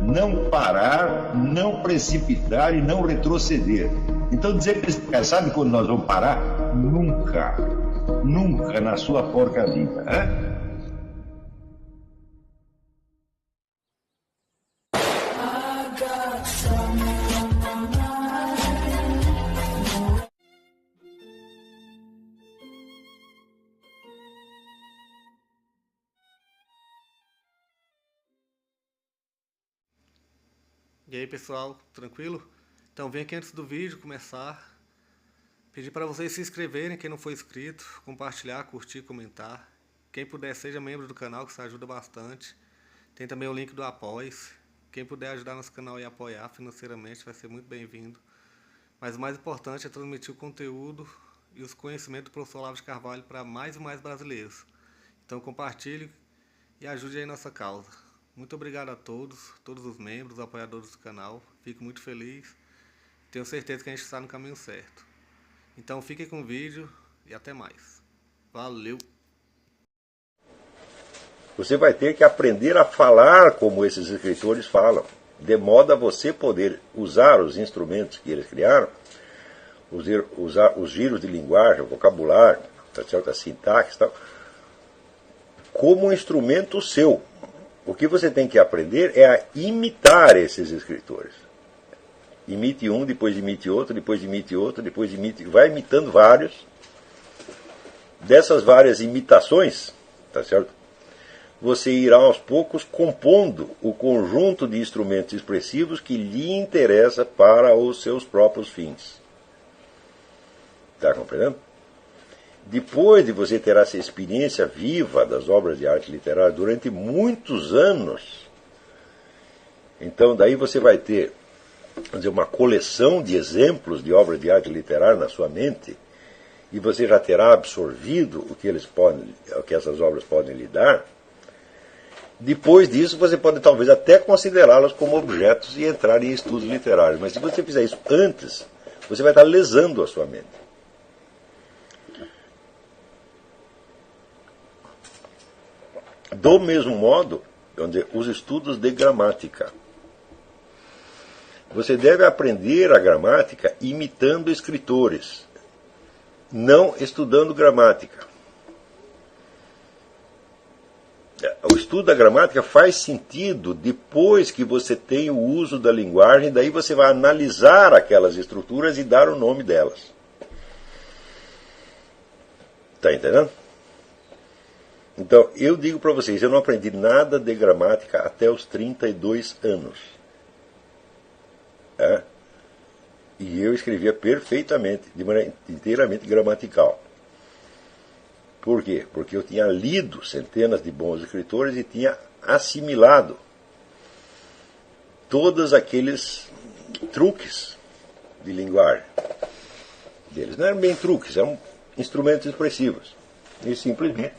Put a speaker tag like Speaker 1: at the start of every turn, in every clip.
Speaker 1: não parar, não precipitar e não retroceder. Então dizer para esse cara, sabe quando nós vamos parar? Nunca. Nunca na sua porca vida. Né?
Speaker 2: E aí pessoal, tranquilo? Então vem aqui antes do vídeo começar, pedir para vocês se inscreverem, quem não for inscrito, compartilhar, curtir, comentar. Quem puder seja membro do canal, que isso ajuda bastante. Tem também o link do Apoia-se. Quem puder ajudar nosso canal e apoiar financeiramente vai ser muito bem-vindo. Mas o mais importante é transmitir o conteúdo e os conhecimentos do professor Olavo de Carvalho para mais e mais brasileiros. Então compartilhe e ajude aí nossa causa. Muito obrigado a todos os membros, apoiadores do canal. Fico muito feliz. Tenho certeza que a gente está no caminho certo. Então fiquem com o vídeo e até mais. Valeu!
Speaker 3: Você vai ter que aprender a falar como esses escritores falam, de modo a você poder usar os instrumentos que eles criaram, usar os giros de linguagem, o vocabulário, tá certo? A sintaxe e tal, como um instrumento seu. O que você tem que aprender é a imitar esses escritores. Imite um, depois imite outro, depois imite outro, depois imite... Vai imitando vários. Dessas várias imitações, tá certo? Você irá aos poucos compondo o conjunto de instrumentos expressivos que lhe interessa para os seus próprios fins. Está compreendendo? Depois de você ter essa experiência viva das obras de arte literária durante muitos anos, então daí você vai ter, vamos dizer, uma coleção de exemplos de obras de arte literária na sua mente, e você já terá absorvido o que essas obras podem lhe dar. Depois disso, você pode talvez até considerá-las como objetos e entrar em estudos literários. Mas se você fizer isso antes, você vai estar lesando a sua mente. Do mesmo modo, os estudos de gramática. Você deve aprender a gramática imitando escritores, não estudando gramática. O estudo da gramática faz sentido depois que você tem o uso da linguagem, daí você vai analisar aquelas estruturas e dar o nome delas. Está entendendo? Então, eu digo para vocês, eu não aprendi nada de gramática até os 32 anos. E eu escrevia perfeitamente, de maneira inteiramente gramatical. Por quê? Porque eu tinha lido centenas de bons escritores e tinha assimilado todos aqueles truques de linguagem deles. Não eram bem truques, eram instrumentos expressivos. E simplesmente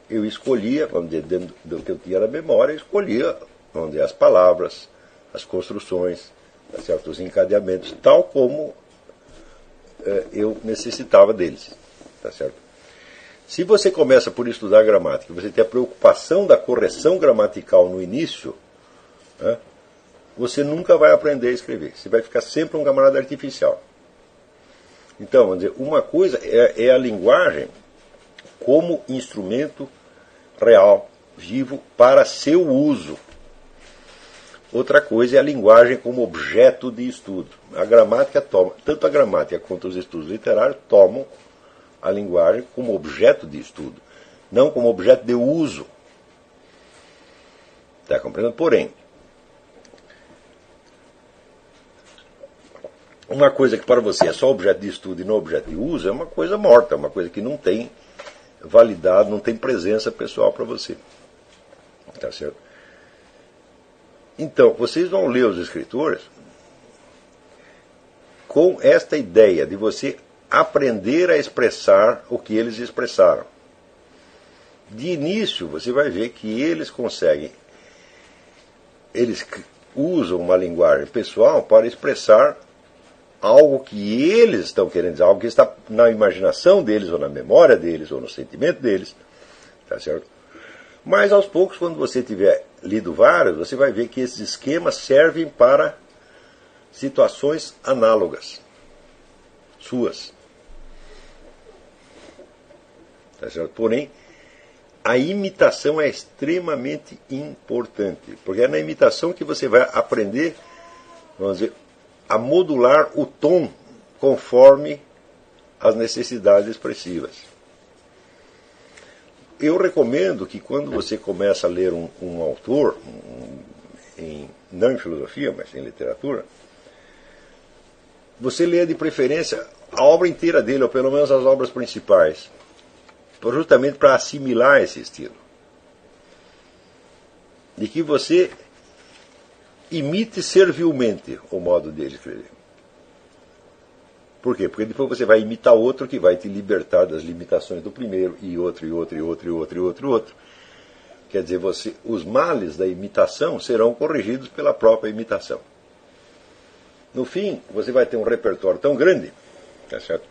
Speaker 3: eu escolhia, vamos dizer, dentro do que eu tinha na memória, eu escolhia, vamos dizer, as palavras, as construções, tá certo? Os encadeamentos, tal como eu necessitava deles. Tá certo? Se você começa por estudar gramática, você tem a preocupação da correção gramatical no início, né, você nunca vai aprender a escrever. Você vai ficar sempre um camarada artificial. Então, vamos dizer, uma coisa é a linguagem como instrumento real, vivo, para seu uso. Outra coisa é a linguagem como objeto de estudo. A gramática toma, tanto a gramática quanto os estudos literários tomam a linguagem como objeto de estudo, não como objeto de uso. Está compreendendo? Porém, uma coisa que para você é só objeto de estudo e não objeto de uso é uma coisa morta, é uma coisa que não tem validade, não tem presença pessoal para você. Tá certo? Então, vocês vão ler os escritores com esta ideia de você aprender a expressar o que eles expressaram. De início, você vai ver que eles usam uma linguagem pessoal para expressar algo que eles estão querendo dizer, algo que está na imaginação deles, ou na memória deles, ou no sentimento deles. Tá certo? Mas aos poucos, quando você tiver lido vários, você vai ver que esses esquemas servem para situações análogas suas. Tá certo? Porém, a imitação é extremamente importante, porque é na imitação que você vai aprender, vamos dizer, a modular o tom conforme as necessidades expressivas. Eu recomendo que quando você começa a ler um autor, não em filosofia, mas em literatura, você leia de preferência a obra inteira dele, ou pelo menos as obras principais, justamente para assimilar esse estilo. De que você imite servilmente o modo dele escrever. Por quê? Porque depois você vai imitar outro que vai te libertar das limitações do primeiro, e outro, e outro, e outro, e outro, e outro, e outro. Quer dizer, os males da imitação serão corrigidos pela própria imitação. No fim, você vai ter um repertório tão grande, tá certo?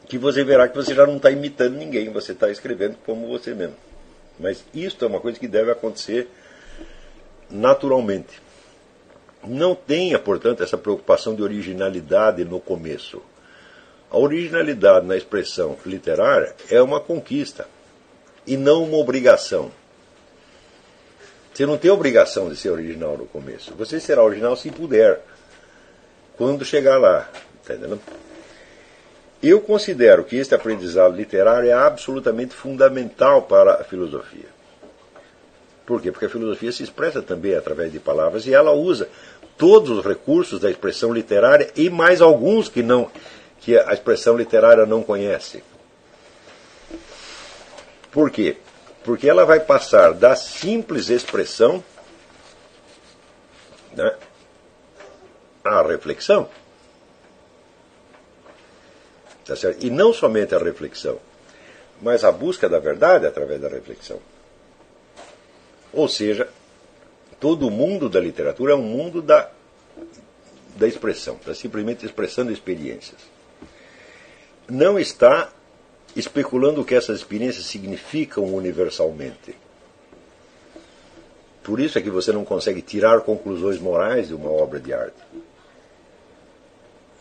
Speaker 3: Que você verá que você já não está imitando ninguém, você está escrevendo como você mesmo. Mas isso é uma coisa que deve acontecer naturalmente. Não tenha, portanto, essa preocupação de originalidade no começo. A originalidade na expressão literária é uma conquista e não uma obrigação. Você não tem obrigação de ser original no começo. Você será original se puder, quando chegar lá. Tá entendendo? Eu considero que este aprendizado literário é absolutamente fundamental para a filosofia. Por quê? Porque a filosofia se expressa também através de palavras e ela usa todos os recursos da expressão literária e mais alguns que a expressão literária não conhece. Por quê? Porque ela vai passar da simples expressão, né, à reflexão. Tá certo? E não somente a reflexão, mas a busca da verdade através da reflexão. Ou seja, todo o mundo da literatura é um mundo da expressão, está simplesmente expressando experiências. Não está especulando o que essas experiências significam universalmente. Por isso é que você não consegue tirar conclusões morais de uma obra de arte.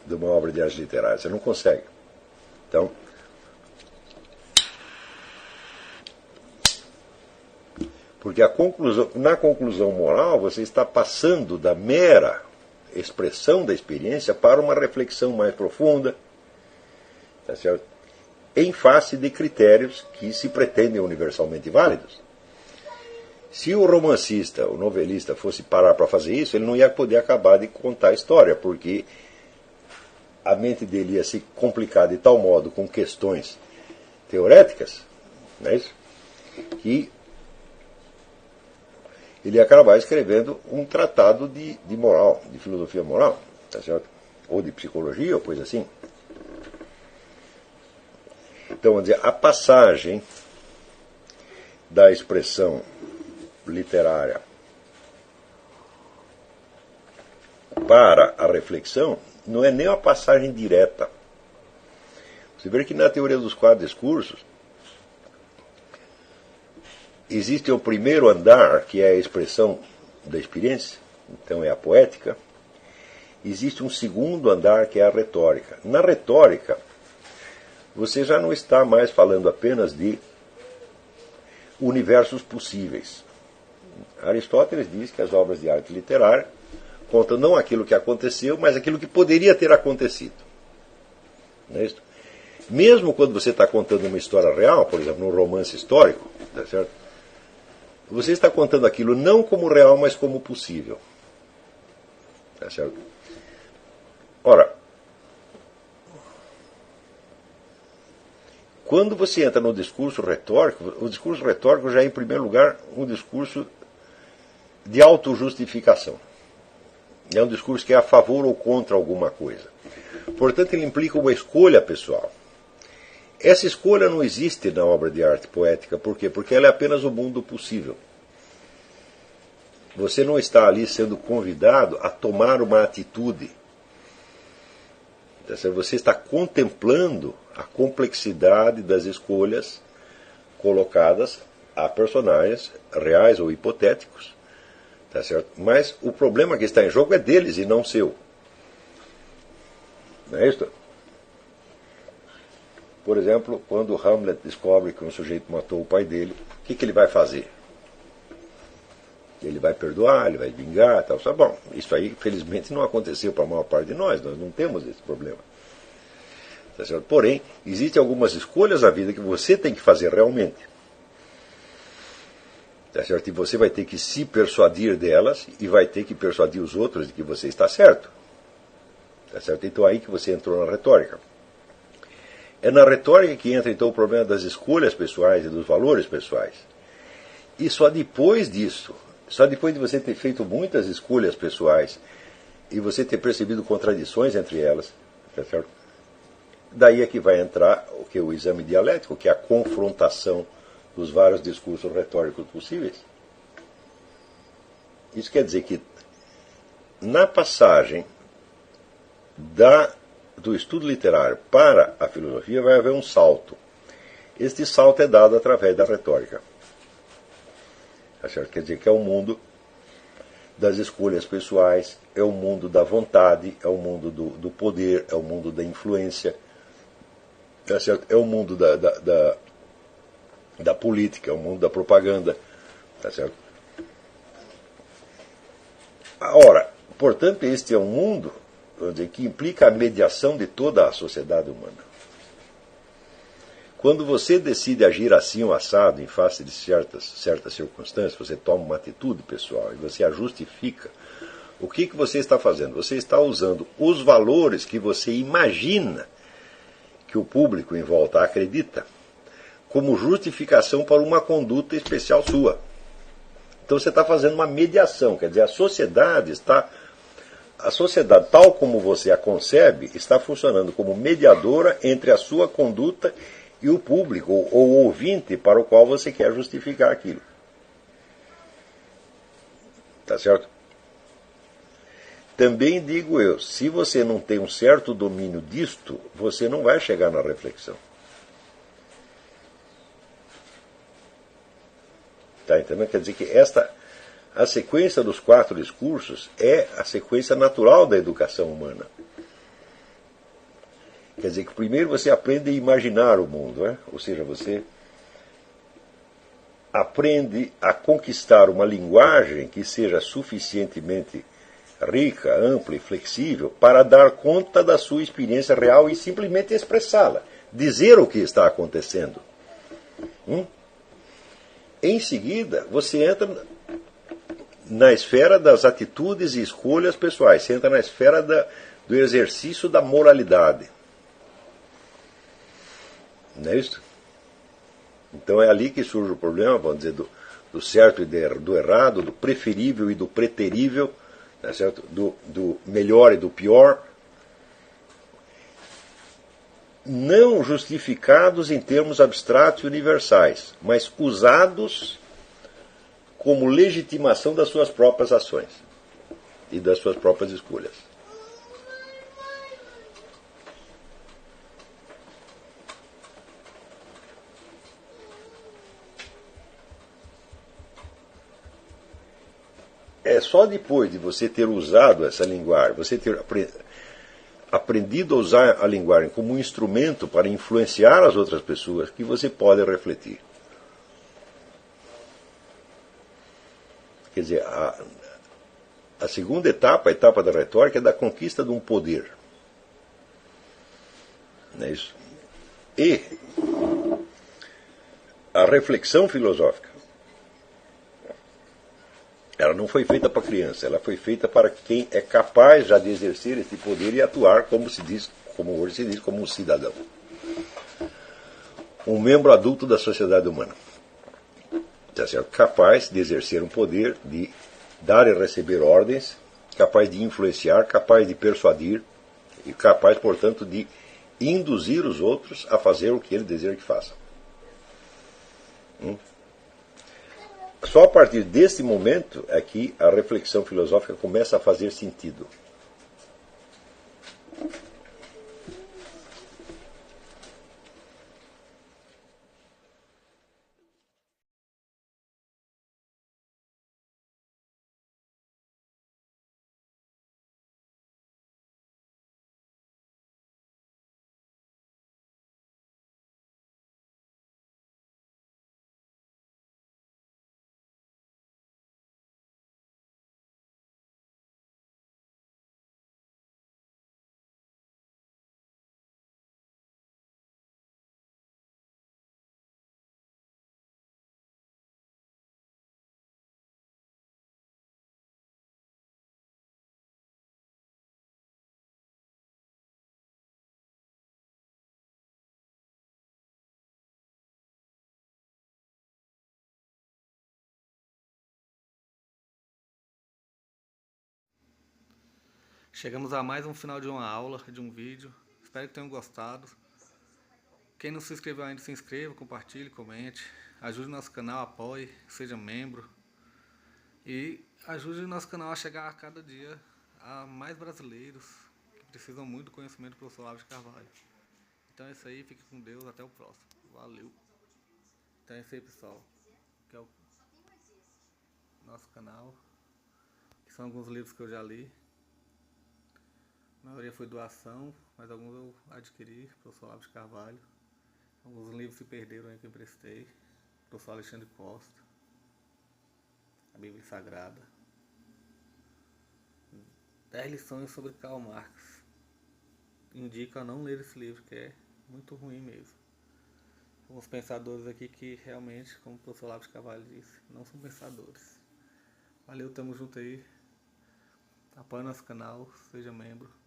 Speaker 3: De uma obra de arte literária. Você não consegue. Então, porque na conclusão moral você está passando da mera expressão da experiência para uma reflexão mais profunda, tá certo? Em face de critérios que se pretendem universalmente válidos. Se o romancista, o novelista, fosse parar para fazer isso, ele não ia poder acabar de contar a história, porque a mente dele ia se complicar de tal modo com questões teoréticas, não é isso? Que ele ia acabar escrevendo um tratado de moral, de filosofia moral, tá certo? Ou de psicologia, ou coisa assim. Então, vamos dizer, a passagem da expressão literária para a reflexão não é nem uma passagem direta. Você vê que na teoria dos quatro discursos existe o primeiro andar, que é a expressão da experiência, então é a poética. Existe um segundo andar, que é a retórica. Na retórica, você já não está mais falando apenas de universos possíveis. Aristóteles diz que as obras de arte literária contam não aquilo que aconteceu, mas aquilo que poderia ter acontecido. Não é isso? Mesmo quando você está contando uma história real, por exemplo, num romance histórico, tá certo? Você está contando aquilo não como real, mas como possível. Tá certo? Ora, quando você entra no discurso retórico, o discurso retórico já é, em primeiro lugar, um discurso de autojustificação. É um discurso que é a favor ou contra alguma coisa. Portanto, ele implica uma escolha pessoal. Essa escolha não existe na obra de arte poética. Por quê? Porque ela é apenas o mundo possível. Você não está ali sendo convidado a tomar uma atitude. Você está contemplando a complexidade das escolhas colocadas a personagens reais ou hipotéticos, tá certo? Mas o problema que está em jogo é deles e não seu. Não é isso? Por exemplo, quando Hamlet descobre que um sujeito matou o pai dele, o que ele vai fazer? Ele vai perdoar, ele vai vingar, tal. Bom, isso aí, felizmente, não aconteceu para a maior parte de nós não temos esse problema. Tá certo? Porém, existem algumas escolhas na vida que você tem que fazer realmente. Tá certo? E você vai ter que se persuadir delas e vai ter que persuadir os outros de que você está certo. Tá certo? Então aí que você entrou na retórica. É na retórica que entra então o problema das escolhas pessoais e dos valores pessoais. E só depois disso, só depois de você ter feito muitas escolhas pessoais e você ter percebido contradições entre elas, tá certo? Daí é que vai entrar o que é o exame dialético, que é a confrontação dos vários discursos retóricos possíveis. Isso quer dizer que na passagem do estudo literário para a filosofia vai haver um salto. Este salto é dado através da retórica. Quer dizer que é o mundo das escolhas pessoais, é o mundo da vontade, é o mundo do poder, é o mundo da influência, é o mundo da política, é o mundo da propaganda. Tá certo? Ora, portanto, este é um mundo, vamos dizer, que implica a mediação de toda a sociedade humana. Quando você decide agir assim ou assado em face de certas circunstâncias, você toma uma atitude pessoal e você a justifica. O que você está fazendo? Você está usando os valores que você imagina que o público em volta acredita como justificação para uma conduta especial sua. Então você está fazendo uma mediação, quer dizer, a sociedade, tal como você a concebe, está funcionando como mediadora entre a sua conduta e o público, ou o ouvinte para o qual você quer justificar aquilo. Tá certo? Também digo eu, se você não tem um certo domínio disto, você não vai chegar na reflexão. Tá entendendo? Quer dizer que a sequência dos 4 discursos é a sequência natural da educação humana. Quer dizer que primeiro você aprende a imaginar o mundo, né? Ou seja, você aprende a conquistar uma linguagem que seja suficientemente rica, ampla e flexível para dar conta da sua experiência real e simplesmente expressá-la, dizer o que está acontecendo. Em seguida, você entra na esfera das atitudes e escolhas pessoais, você entra na esfera do exercício da moralidade. Não é isso? Então é ali que surge o problema, vamos dizer, do certo e do errado, do preferível e do preterível, não é certo? Do melhor e do pior, não justificados em termos abstratos e universais, mas usados como legitimação das suas próprias ações e das suas próprias escolhas. É só depois de você ter usado essa linguagem, você ter aprendido a usar a linguagem como um instrumento para influenciar as outras pessoas, que você pode refletir. Quer dizer, a segunda etapa, a etapa da retórica, é da conquista de um poder. Não é isso? E a reflexão filosófica, ela não foi feita para criança, ela foi feita para quem é capaz já de exercer esse poder e atuar, como hoje se diz, como um cidadão. Um membro adulto da sociedade humana. Tá certo? Capaz de exercer um poder, de dar e receber ordens, capaz de influenciar, capaz de persuadir, e capaz, portanto, de induzir os outros a fazer o que ele deseja que façam. Só a partir desse momento é que a reflexão filosófica começa a fazer sentido.
Speaker 2: Chegamos a mais um final de uma aula, de um vídeo. Espero que tenham gostado. Quem não se inscreveu ainda, se inscreva, compartilhe, comente. Ajude nosso canal, apoie, seja membro. E ajude o nosso canal a chegar a cada dia a mais brasileiros que precisam muito do conhecimento do professor Olavo de Carvalho. Então é isso aí, fique com Deus, até o próximo. Valeu! Então é isso aí, pessoal. Que é o nosso canal. Que são alguns livros que eu já li. A maioria foi doação, mas alguns eu adquiri, professor Olavo de Carvalho. Alguns livros se perderam aí que eu emprestei. Professor Alexandre Costa. A Bíblia Sagrada. 10 lições sobre Karl Marx. Indico a não ler esse livro, que é muito ruim mesmo. Alguns pensadores aqui que realmente, como o professor Olavo de Carvalho disse, não são pensadores. Valeu, tamo junto aí. Apoie nosso canal, seja membro.